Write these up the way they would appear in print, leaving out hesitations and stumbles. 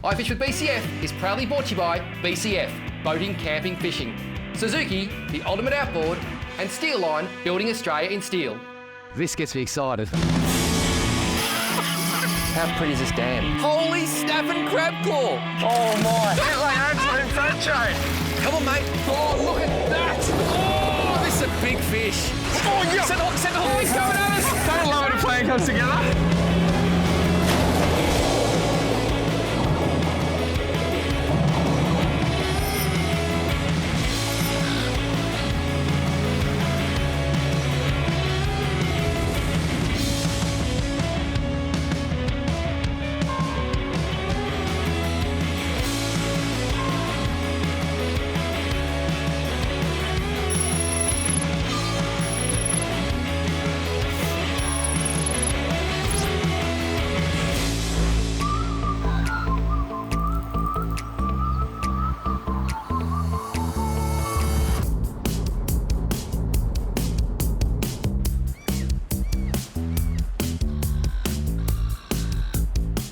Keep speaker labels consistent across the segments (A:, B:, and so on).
A: iFish with BCF is proudly brought to you by BCF, Boating, Camping, Fishing, Suzuki, the ultimate outboard, and Steel Line, building Australia in steel. This gets me excited. How pretty is this dam? Holy snapping crab claw! Oh my!
B: It's like absolute fat chain.
A: Come on, mate. Oh, look at that! Oh, this is a big fish.
B: Oh, yeah.
A: Send the hoolies coming at us!
B: Don't love when a plan comes together.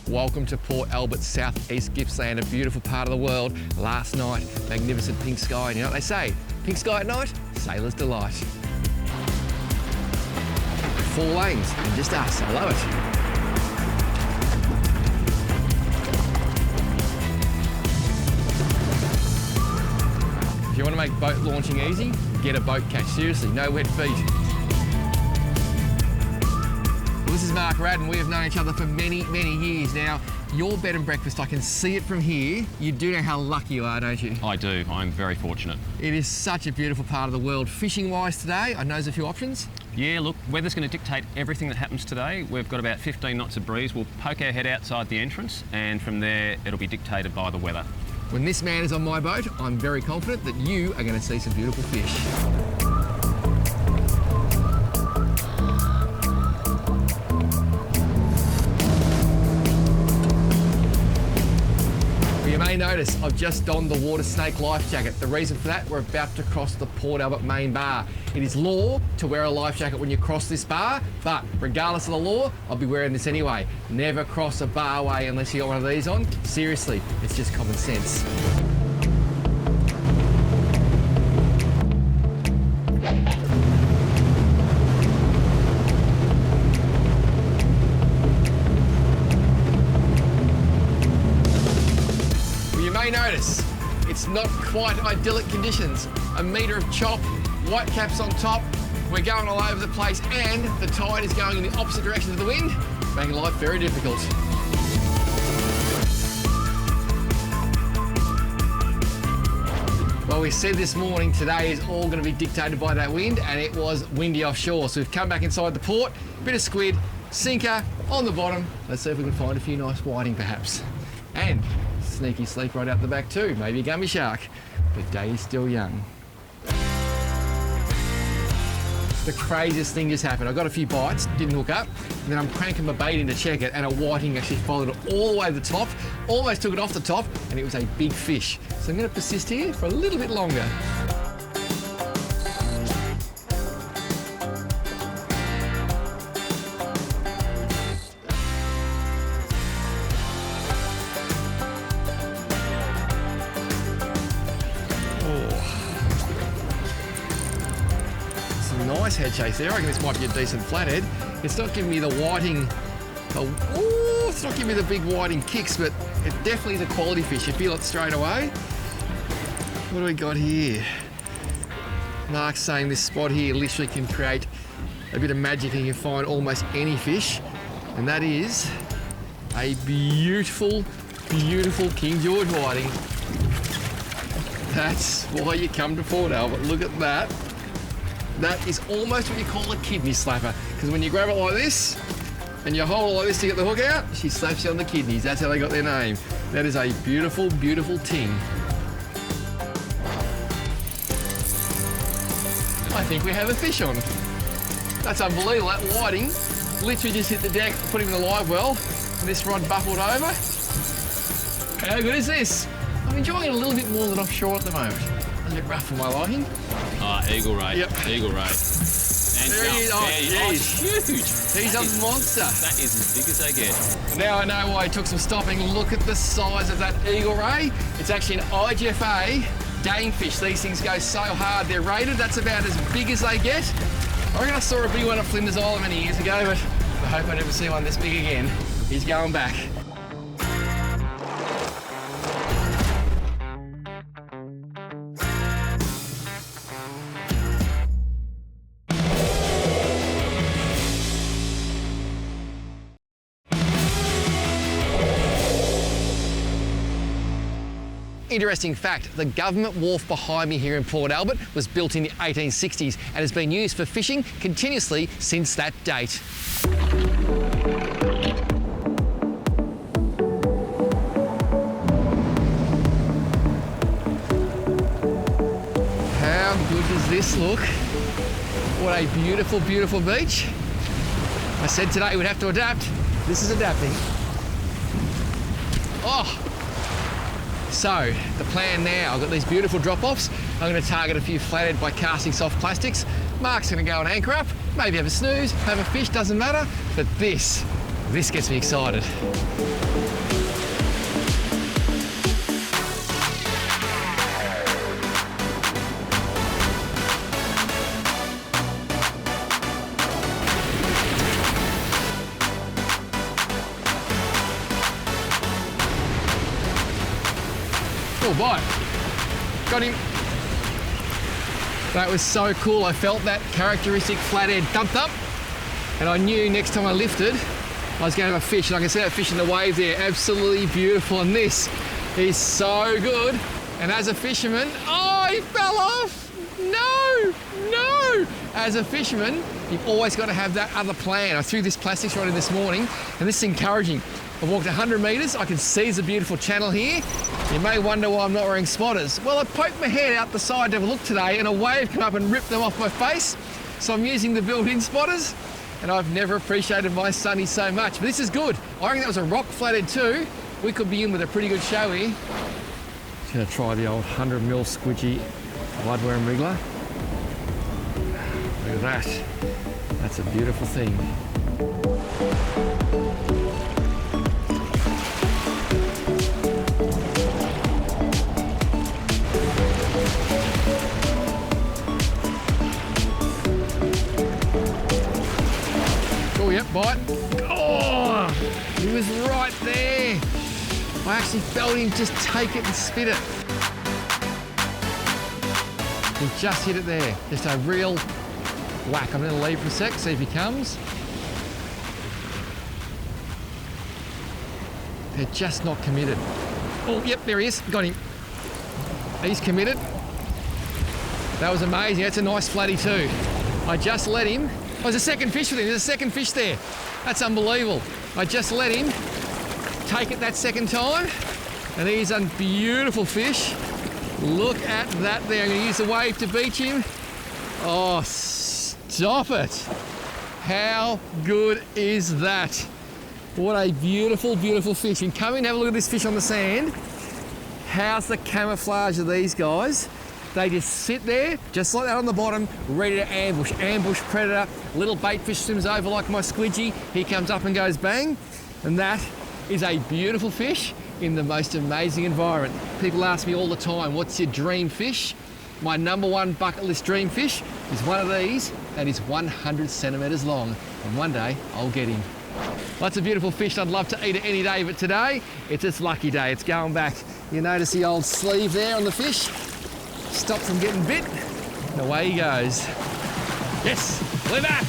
A: Welcome to Port Albert, southeast Gippsland, a beautiful part of the world. Last night, magnificent pink sky. And you know what they say? Pink sky at night, sailor's delight. 4 lanes and just us. I love it. If you want to make boat launching easy, get a boat catch. Seriously, no wet feet. This is Mark Radden. We have known each other for many, many years now. Your bed and breakfast, I can see it from here. You do know how lucky you are, don't you?
C: I do. I'm very fortunate.
A: It is such a beautiful part of the world. Fishing-wise today, I know there's a few options.
C: Yeah, look, weather's going to dictate everything that happens today. We've got about 15 knots of breeze. We'll poke our head outside the entrance, and from there, it'll be dictated by the weather.
A: When this man is on my boat, I'm very confident that you are going to see some beautiful fish. You may notice I've just donned the water snake life jacket. The reason for that, we're about to cross the Port Albert main bar. It is law to wear a life jacket when you cross this bar, but regardless of the law, I'll be wearing this anyway. Never cross a barway unless you got one of these on. Seriously, it's just common sense. You may notice it's not quite idyllic conditions. A metre of chop, white caps on top, we're going all over the place, and the tide is going in the opposite direction of the wind, making life very difficult. Well, we said this morning today is all going to be dictated by that wind, and it was windy offshore. So we've come back inside the port, bit of squid, sinker on the bottom. Let's see if we can find a few nice whiting perhaps. And sneaky sleep right out the back too, maybe a gummy shark. But day is still young. The craziest thing just happened. I got a few bites, didn't hook up, and then I'm cranking my bait in to check it, and a whiting actually followed it all the way to the top, almost took it off the top, and it was a big fish. So I'm going to persist here for a little bit longer. Nice head chase there. I reckon this might be a decent flathead. It's not giving me the whiting. Oh, it's not giving me the big whiting kicks, but it definitely is a quality fish. You feel it straight away. What do we got here? Mark's saying this spot here literally can create a bit of magic and you can find almost any fish. And that is a beautiful, beautiful King George whiting. That's why you come to Port Albert. Look at that. That is almost what you call a kidney slapper, because when you grab it like this and you hold it like this to get the hook out, she slaps you on the kidneys. That's how they got their name. That is a beautiful, beautiful ting. I think we have a fish on. That's unbelievable. That whiting literally just hit the deck, put him in the live well, and this rod buckled over. How good is this? I'm enjoying it a little bit more than offshore at the moment. A bit rough for my liking.
C: Eagle ray.
A: Yep.
C: Eagle ray. And
A: There
C: jump.
A: he is. Oh,
C: It's huge.
A: He's a monster.
C: That is as big as they get.
A: Now I know why it took some stopping. Look at the size of that eagle ray. It's actually an IFISH game fish. These things go so hard. They're rated. That's about as big as they get. I reckon I saw a big one at Flinders Island many years ago, but I hope I never see one this big again. He's going back. Interesting fact, the government wharf behind me here in Port Albert was built in the 1860s and has been used for fishing continuously since that date. How good does this look? What a beautiful, beautiful beach. I said today we'd have to adapt. This is adapting. Oh! So, the plan now, I've got these beautiful drop-offs. I'm going to target a few flathead by casting soft plastics. Mark's going to go and anchor up, maybe have a snooze, have a fish, doesn't matter. But this gets me excited. Oh, bite. Got him. That was so cool. I felt that characteristic flathead thump thump, and I knew next time I lifted, I was going to have a fish, and I can see that fish in the wave there. Absolutely beautiful, and this is so good. And as a fisherman, oh, he fell off. No, no. As a fisherman, you've always got to have that other plan. I threw this plastic rod in this morning, and this is encouraging. I walked 100 metres, I can see there's a beautiful channel here. You may wonder why I'm not wearing spotters. Well, I poked my head out the side to have a look today and a wave came up and ripped them off my face. So I'm using the built-in spotters, and I've never appreciated my sunny so much. But this is good. I reckon that was a rock flathead too. We could be in with a pretty good show here. Just gonna try the old 100mm squidgy bloodworm wriggler. Look at that. That's a beautiful thing. Oh, yep, bite. Oh, he was right there. I actually felt him just take it and spit it. He just hit it there. Just a real whack. I'm going to leave for a sec, see if he comes. They're just not committed. Oh, yep, there he is. Got him. He's committed. That was amazing. That's a nice flatty too. I just let him. Oh, there's a second fish with him. There's a second fish there. That's unbelievable. I just let him take it that second time, and he's a beautiful fish. Look at that there. I'm going to use the wave to beach him. Oh, stop it. How good is that? What a beautiful, beautiful fish. And come in and have a look at this fish on the sand. How's the camouflage of these guys? They just sit there, just like that on the bottom, ready to ambush. Ambush predator. Little bait fish swims over like my squidgy. He comes up and goes bang. And that is a beautiful fish in the most amazing environment. People ask me all the time, what's your dream fish? My #1 bucket list dream fish is one of these that is 100 centimetres long. And one day, I'll get him. Lots of beautiful fish. I'd love to eat it any day, but today, it's its lucky day. It's going back. You notice the old sleeve there on the fish? Stop from getting bit, and away he goes. Yes, we're back.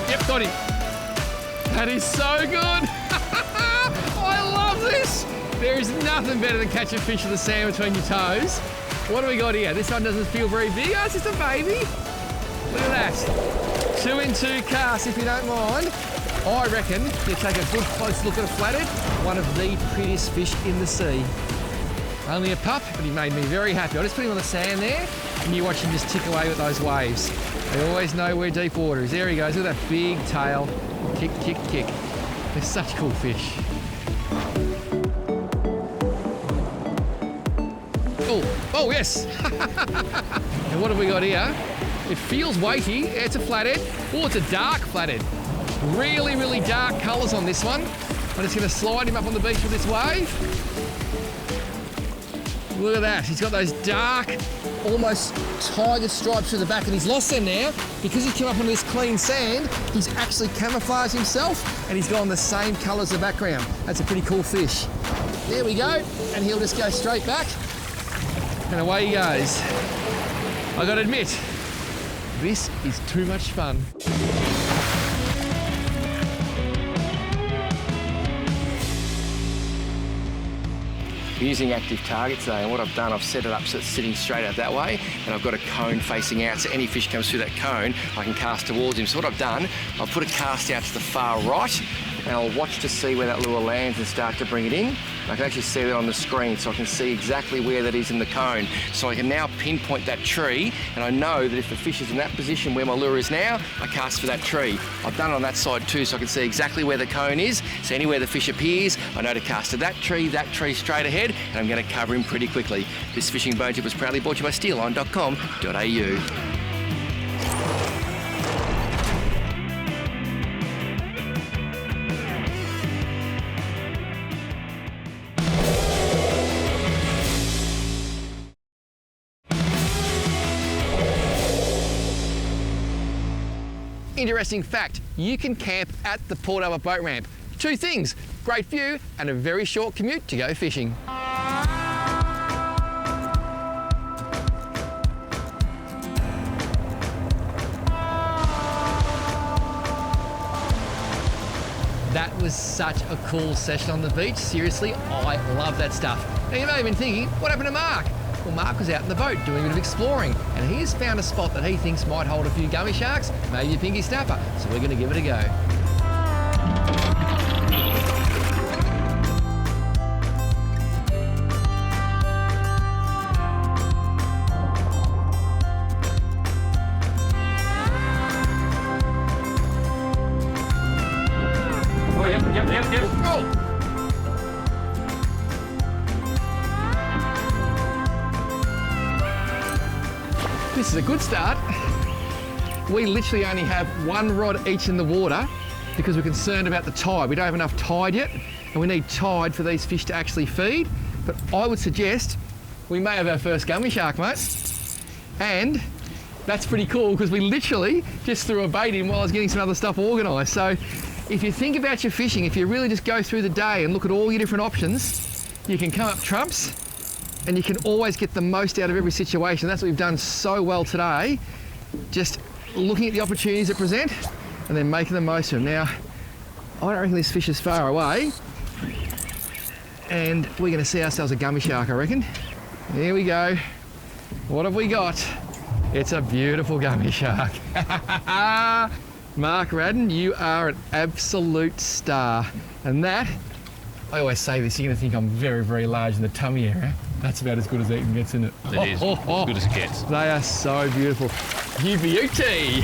A: Yep, got him. That is so good. I love this. There is nothing better than catching fish with the sand between your toes. What do we got here? This one doesn't feel very big. Oh, it's just a baby. Look at that. 2-in-2 cast, if you don't mind. I reckon you take a good close look at a flathead, one of the prettiest fish in the sea. Only a pup, but he made me very happy. I just put him on the sand there, and you watch him just tick away with those waves. They always know where deep water is. There he goes, look at that big tail. Kick, kick, kick. They're such cool fish. Oh yes. And what have we got here? It feels weighty. It's a flathead. Oh, it's a dark flathead. Really, really dark colours on this one. I'm just going to slide him up on the beach with this wave. Look at that. He's got those dark, almost tiger stripes through the back, and he's lost them now because he's come up on this clean sand. He's actually camouflaged himself, and he's gone the same colour as the background. That's a pretty cool fish. There we go, and he'll just go straight back, and away he goes. I got to admit, this is too much fun.
D: I'm using active targets today, and what I've done, I've set it up so it's sitting straight out that way, and I've got a cone facing out, so any fish comes through that cone, I can cast towards him. So what I've done, I've put a cast out to the far right, and I'll watch to see where that lure lands and start to bring it in. I can actually see that on the screen, so I can see exactly where that is in the cone. So I can now pinpoint that tree, and I know that if the fish is in that position where my lure is now, I cast for that tree. I've done it on that side too, so I can see exactly where the cone is. So anywhere the fish appears, I know to cast to that tree straight ahead, and I'm going to cover him pretty quickly. This fishing bone tip was proudly brought to you by steelline.com.au.
A: Interesting fact, you can camp at the Port Albert boat ramp. Two things, great view and a very short commute to go fishing. That was such a cool session on the beach. Seriously, I love that stuff. Now you may have been thinking, what happened to Mark? Well, Mark was out in the boat doing a bit of exploring, and he has found a spot that he thinks might hold a few gummy sharks, maybe a pinky snapper, so we're going to give it a go.
B: Oh, yep.
A: Oh! This is a good start. We literally only have one rod each in the water because we're concerned about the tide. We don't have enough tide yet, and we need tide for these fish to actually feed. But I would suggest we may have our first gummy shark, mate. And that's pretty cool because we literally just threw a bait in while I was getting some other stuff organised. So if you think about your fishing, if you really just go through the day and look at all your different options, you can come up trumps, and you can always get the most out of every situation. That's what we've done so well today. Just looking at the opportunities that present and then making the most of them. Now, I don't reckon this fish is far away, and we're gonna see ourselves a gummy shark, I reckon. Here we go. What have we got? It's a beautiful gummy shark. Mark Radden, you are an absolute star. And that, I always say this, you're gonna think I'm very, very large in the tummy area. That's about as good as Eaton gets, isn't it?
C: It is, as good as it gets.
A: They are so beautiful. You beauty!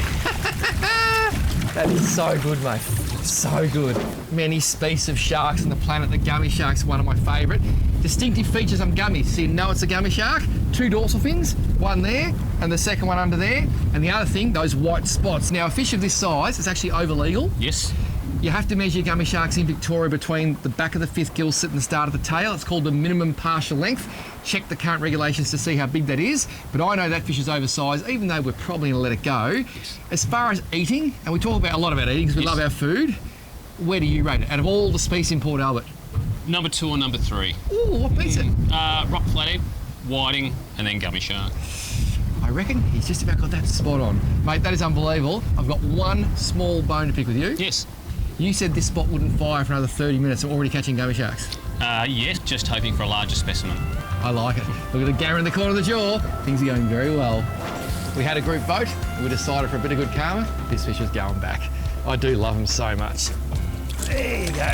A: That is so good, mate. So good. Many species of sharks on the planet. The gummy shark's one of my favourite. Distinctive features on gummies. So you know it's a gummy shark. Two dorsal fins, one there, and the second one under there. And the other thing, those white spots. Now, a fish of this size is actually over legal.
C: Yes.
A: You have to measure your gummy sharks in Victoria between the back of the fifth gill slit and the start of the tail. It's called the minimum partial length. Check the current regulations to see how big that is. But I know that fish is oversized, even though we're probably going to let it go. Yes. As far as eating, and we talk a lot about eating because we love our food, where do you rate it out of all the species in Port Albert?
C: Number 2 or number 3?
A: Ooh, what beats it?
C: Rock flathead, whiting, and then gummy shark.
A: I reckon he's just about got that spot on. Mate, that is unbelievable. I've got one small bone to pick with you.
C: Yes.
A: You said this spot wouldn't fire for another 30 minutes. I'm already catching gummy sharks.
C: Yes, just hoping for a larger specimen.
A: I like it. Look at the ganger in the corner of the jaw. Things are going very well. We had a group vote and we decided for a bit of good karma, this fish is going back. I do love them so much. There you go.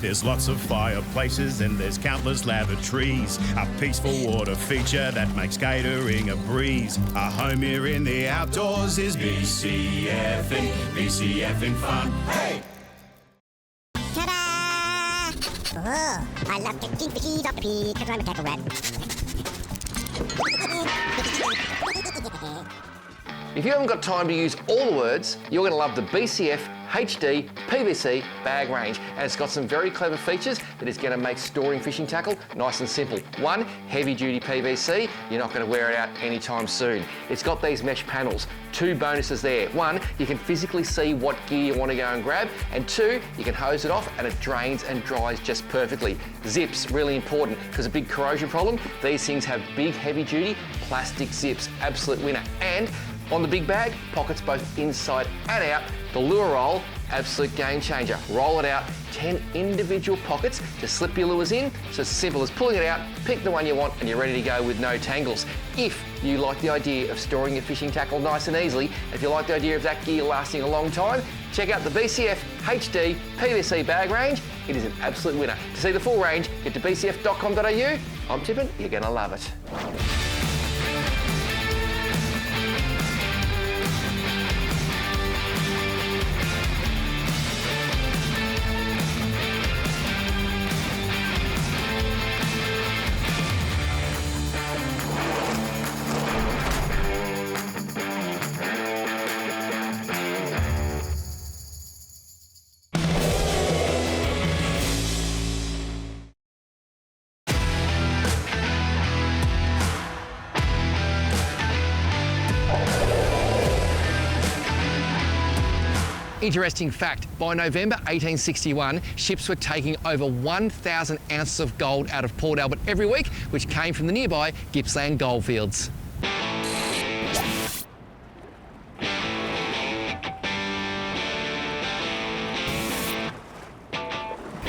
E: There's lots of fireplaces and there's countless lavatories. A peaceful water feature that makes catering a breeze. Our home here in the outdoors is BCFing fun. Hey!
F: Ta-da! Oh, I love catching fishies off the pee because I'm a tackle rat.
D: If you haven't got time to use all the words, you're going to love the BCF HD PVC bag range, and it's got some very clever features that is going to make storing fishing tackle nice and simple. One, heavy duty PVC, you're not going to wear it out anytime soon. It's got these mesh panels. Two bonuses there. One, you can physically see what gear you want to go and grab, and two, you can hose it off and it drains and dries just perfectly. Zips, really important because a big corrosion problem. These things have big heavy duty plastic zips, absolute winner. And on the big bag, pockets both inside and out. The lure roll, absolute game changer. Roll it out, 10 individual pockets to slip your lures in. So it's simple as pulling it out, pick the one you want, and you're ready to go with no tangles. If you like the idea of storing your fishing tackle nice and easily, if you like the idea of that gear lasting a long time, check out the BCF HD PVC bag range. It is an absolute winner. To see the full range, get to bcf.com.au. I'm tipping you're gonna love it. Interesting fact, by November 1861, ships were taking over 1,000 ounces of gold out of Port Albert every week, which came from the nearby Gippsland goldfields.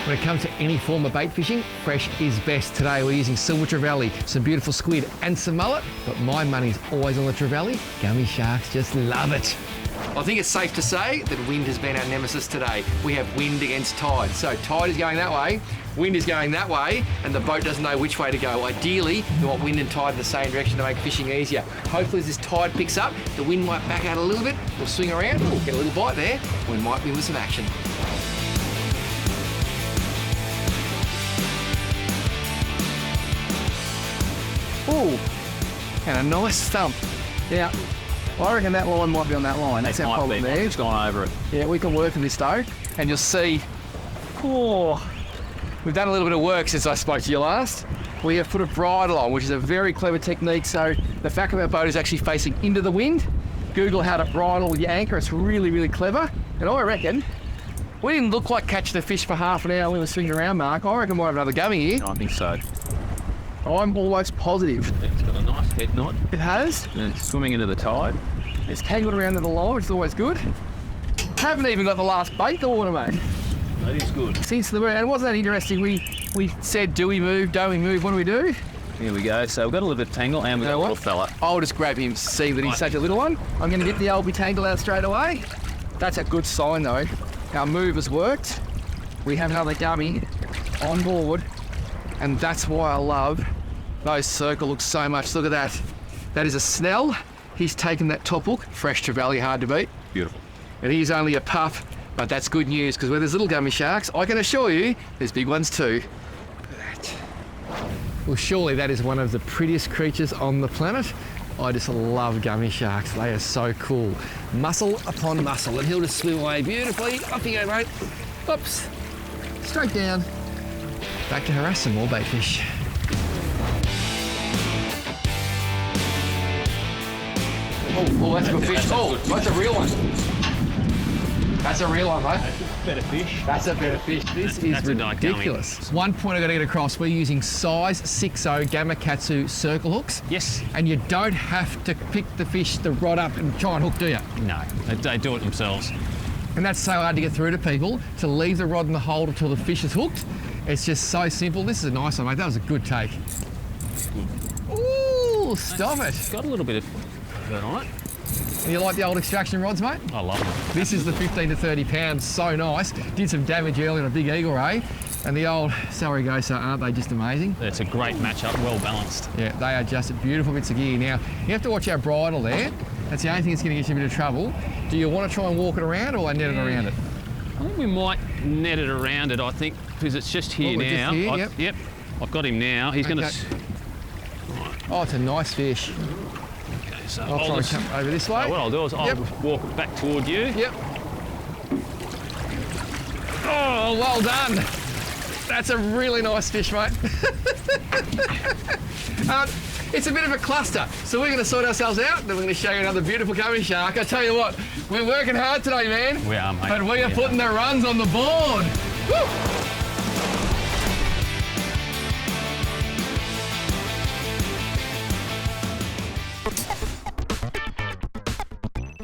D: When it comes to any form of bait fishing, fresh is best. Today we're using silver trevally, some beautiful squid and some mullet, but my money's always on the trevally. Gummy sharks just love it. I think it's safe to say that wind has been our nemesis today. We have wind against tide. So tide is going that way, wind is going that way, and the boat doesn't know which way to go. Ideally, we want wind and tide in the same direction to make fishing easier. Hopefully as this tide picks up, the wind might back out a little bit, we'll swing around, we'll get a little bite there, we might be with some action. Ooh, and a nice thump. Yeah. I reckon that line might be on that line. That's our problem there.
C: It's gone over it.
D: Yeah, we can work on this though, and you'll see, oh, we've done a little bit of work since I spoke to you last. We have put a bridle on, which is a very clever technique. So the fact of our boat is actually facing into the wind. Google how to bridle your anchor. It's really, really clever. And I reckon we didn't look like catching the fish for half an hour when we were swinging around, Mark. I reckon we'll have another gummy here.
C: I think so.
D: I'm almost positive.
C: It's got a nice head knot.
D: It has.
C: And it's swimming into the tide.
D: It's tangled around to the line, which is always good. Haven't even got the last bait to water, mate.
C: That is good.
D: Since the and wasn't that interesting? We said, do we move? Don't we move? What do we do?
C: Here we go. So we've got a little bit of tangle and we've got a little fella.
D: I'll just grab him, see that he's such a little one. I'm going to get the old tangle out straight away. That's a good sign though. Our move has worked. We have another gummy on board, and that's why I love those circle hooks so much. Look at that. That is a Snell. He's taken that top hook. Fresh trevally, hard to beat.
C: Beautiful.
D: And he's only a pup, but that's good news because where there's little gummy sharks, I can assure you there's big ones too. Well, surely that is one of the prettiest creatures on the planet. I just love gummy sharks. They are so cool. Muscle upon muscle, and he'll just swim away beautifully. Up you go, mate. Oops. Straight down. Back to harass some more bait fish. Oh, that's a good fish. Oh, that's a real one. That's a real one, mate.
C: Better fish.
D: That's a better fish. This is ridiculous. One point I've got to get across, we're using size 6.0 Gamakatsu circle hooks.
C: Yes.
D: And you don't have to pick the fish, the rod up and try and hook, do you?
C: No, they do it themselves.
D: And that's so hard to get through to people, to leave the rod in the hold until the fish is hooked. It's just so simple. This is a nice one, mate. That was a good take. Ooh, stop it.
C: It's got a little bit of hurt on it.
D: And you like the old extraction rods, mate?
C: I love them.
D: This is the 15 to 30 pounds, so nice. Did some damage early on a big eagle ray.
A: and the old celery gosa, aren't they just amazing?
C: It's a great matchup, well balanced.
A: Yeah, they are just beautiful bits of gear. Now, you have to watch our bridle there. That's the only thing that's going to get you a bit of trouble. Do you want to try and walk it around or net it around it?
C: I think we might net it around it, I think, because it's just here
A: we're
C: now.
A: just here,
C: Yep, I've got him now. He's going to...
A: Oh, it's a nice fish.
C: Okay, so
A: I'll try and come over this way.
C: So what I'll do is I'll walk it back toward you.
A: Yep. Oh, well done. That's a really nice fish, mate. It's a bit of a cluster, so we're going to sort ourselves out, then we're going to show you another beautiful gummy shark. I tell you what, we're working hard today, man.
C: We are, mate.
A: But we are putting the runs on the board. Woo!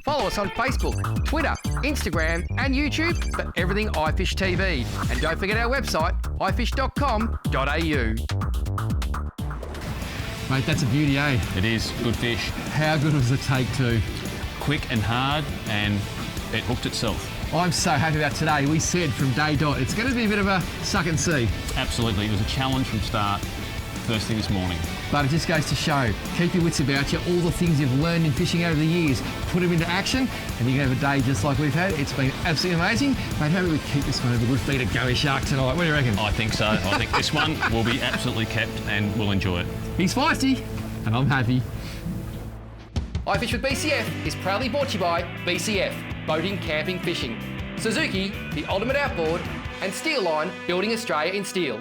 A: Follow us on Facebook, Twitter, Instagram and YouTube for everything IFISHTV. And don't forget our website, ifish.com.au. Mate, that's a beauty, eh?
C: It is, good fish.
A: How good was the take two?
C: Quick and hard, and it hooked itself.
A: I'm so happy about today. We said from day dot, it's going to be a bit of a suck and see.
C: Absolutely, it was a challenge from start, first thing this morning.
A: But it just goes to show, keep your wits about you, all the things you've learned in fishing over the years, put them into action, and you can have a day just like we've had. It's been absolutely amazing. Mate, how about we keep this one with a good feed of gummy shark tonight? What do you reckon?
C: I think so. I think this one will be absolutely kept and we'll enjoy it.
A: He's feisty, and I'm happy. iFish with BCF is proudly brought to you by BCF, Boating, Camping, Fishing, Suzuki, the ultimate outboard, and Steel Line, building Australia in steel.